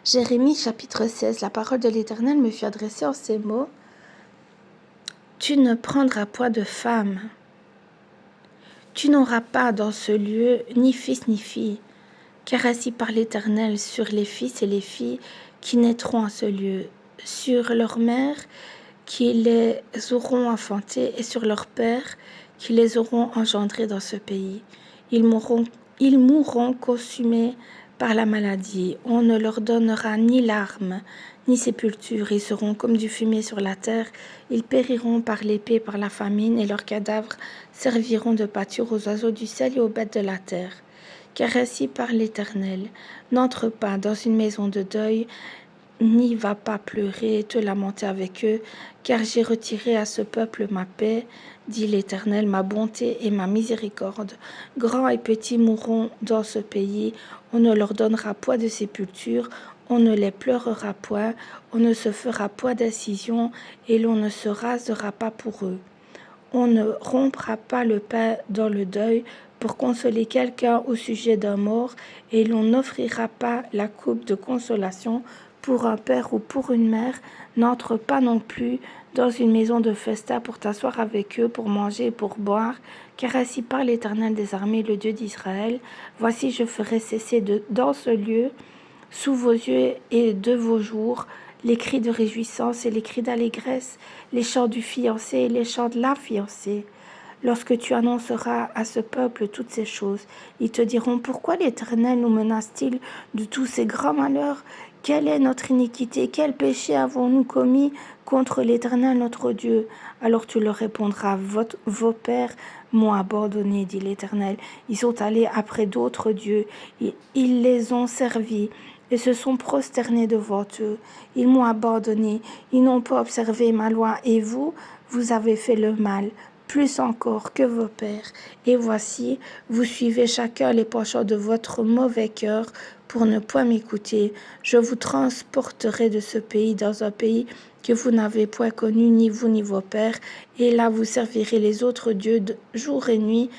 Jérémie chapitre 16, la parole de l'Éternel me fut adressée en ces mots. Tu ne prendras point de femme. Tu n'auras pas dans ce lieu ni fils ni fille, car ainsi parle l'Éternel sur les fils et les filles qui naîtront à ce lieu, sur leurs mères qui les auront enfantés et sur leurs pères qui les auront engendrés dans ce pays. Ils mourront consumés par la maladie. On ne leur donnera ni larmes, ni sépulture. Ils seront comme du fumier sur la terre. Ils périront par l'épée, par la famine, et leurs cadavres serviront de pâture aux oiseaux du ciel et aux bêtes de la terre. Car ainsi parle l'Éternel, n'entre pas dans une maison de deuil, n'y va pas pleurer et te lamenter avec eux, car j'ai retiré à ce peuple ma paix, dit l'Éternel, ma bonté et ma miséricorde. Grands et petits mourront dans ce pays, on ne leur donnera point de sépulture, on ne les pleurera point, on ne se fera point d'incision, et l'on ne se rasera pas pour eux. On ne rompra pas le pain dans le deuil pour consoler quelqu'un au sujet d'un mort, et l'on n'offrira pas la coupe de consolation pour un père ou pour une mère. N'entre pas non plus dans une maison de festin pour t'asseoir avec eux, pour manger et pour boire, car ainsi parle l'Éternel des armées, le Dieu d'Israël. Voici, je ferai cesser dans ce lieu, sous vos yeux et de vos jours, les cris de réjouissance et les cris d'allégresse, les chants du fiancé et les chants de la fiancée. Lorsque tu annonceras à ce peuple toutes ces choses, ils te diront, pourquoi l'Éternel nous menace-t-il de tous ces grands malheurs? Quelle est notre iniquité? Quel péché avons-nous commis contre l'Éternel notre Dieu? Alors tu leur répondras, vos pères m'ont abandonné, dit l'Éternel. Ils sont allés après d'autres dieux, ils les ont servis et se sont prosternés devant eux. Ils m'ont abandonné, ils n'ont pas observé ma loi, et vous avez fait le mal, plus encore que vos pères. Et voici, vous suivez chacun les penchants de votre mauvais cœur pour ne point m'écouter. Je vous transporterai de ce pays dans un pays que vous n'avez point connu, ni vous ni vos pères, et là vous servirez les autres dieux jour et nuit,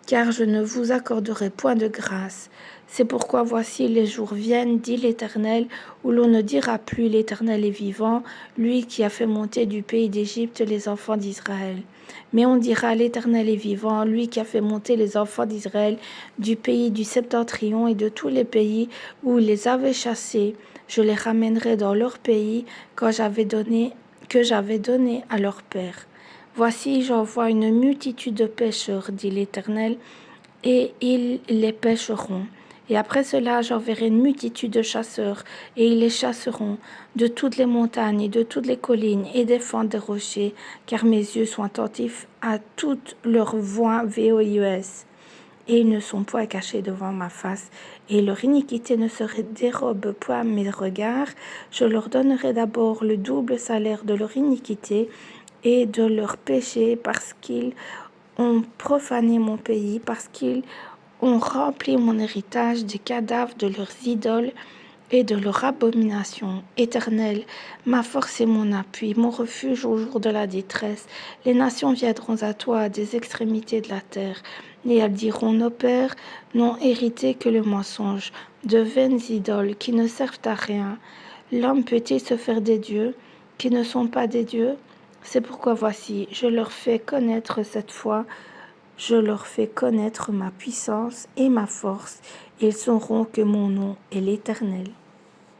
car je ne vous accorderai point de grâce. C'est pourquoi voici les jours viennent, dit l'Éternel, où l'on ne dira plus l'Éternel est vivant, lui qui a fait monter du pays d'Égypte les enfants d'Israël. Mais on dira l'Éternel est vivant, lui qui a fait monter les enfants d'Israël du pays du septentrion et de tous les pays où il les avait chassés. Je les ramènerai dans leur pays que j'avais donné à leur père. Voici, j'envoie une multitude de pêcheurs, dit l'Éternel, et ils les pêcheront. Et après cela, j'enverrai une multitude de chasseurs, et ils les chasseront de toutes les montagnes et de toutes les collines et des fentes des rochers, car mes yeux sont attentifs à toutes leurs voies VOIES. Et ils ne sont point cachés devant ma face, et leur iniquité ne se dérobe point mes regards. Je leur donnerai d'abord le double salaire de leur iniquité et de leur péché, parce qu'ils ont profané mon pays, parce qu'ils ont rempli mon héritage des cadavres de leurs idoles et de leur abomination. Éternel, ma force et mon appui, mon refuge au jour de la détresse. Les nations viendront à toi des extrémités de la terre, et elles diront, nos pères n'ont hérité que le mensonge, de vaines idoles qui ne servent à rien. L'homme peut-il se faire des dieux qui ne sont pas des dieux? C'est pourquoi voici, je leur fais connaître cette fois, je leur fais connaître ma puissance et ma force. Ils sauront que mon nom est l'Éternel.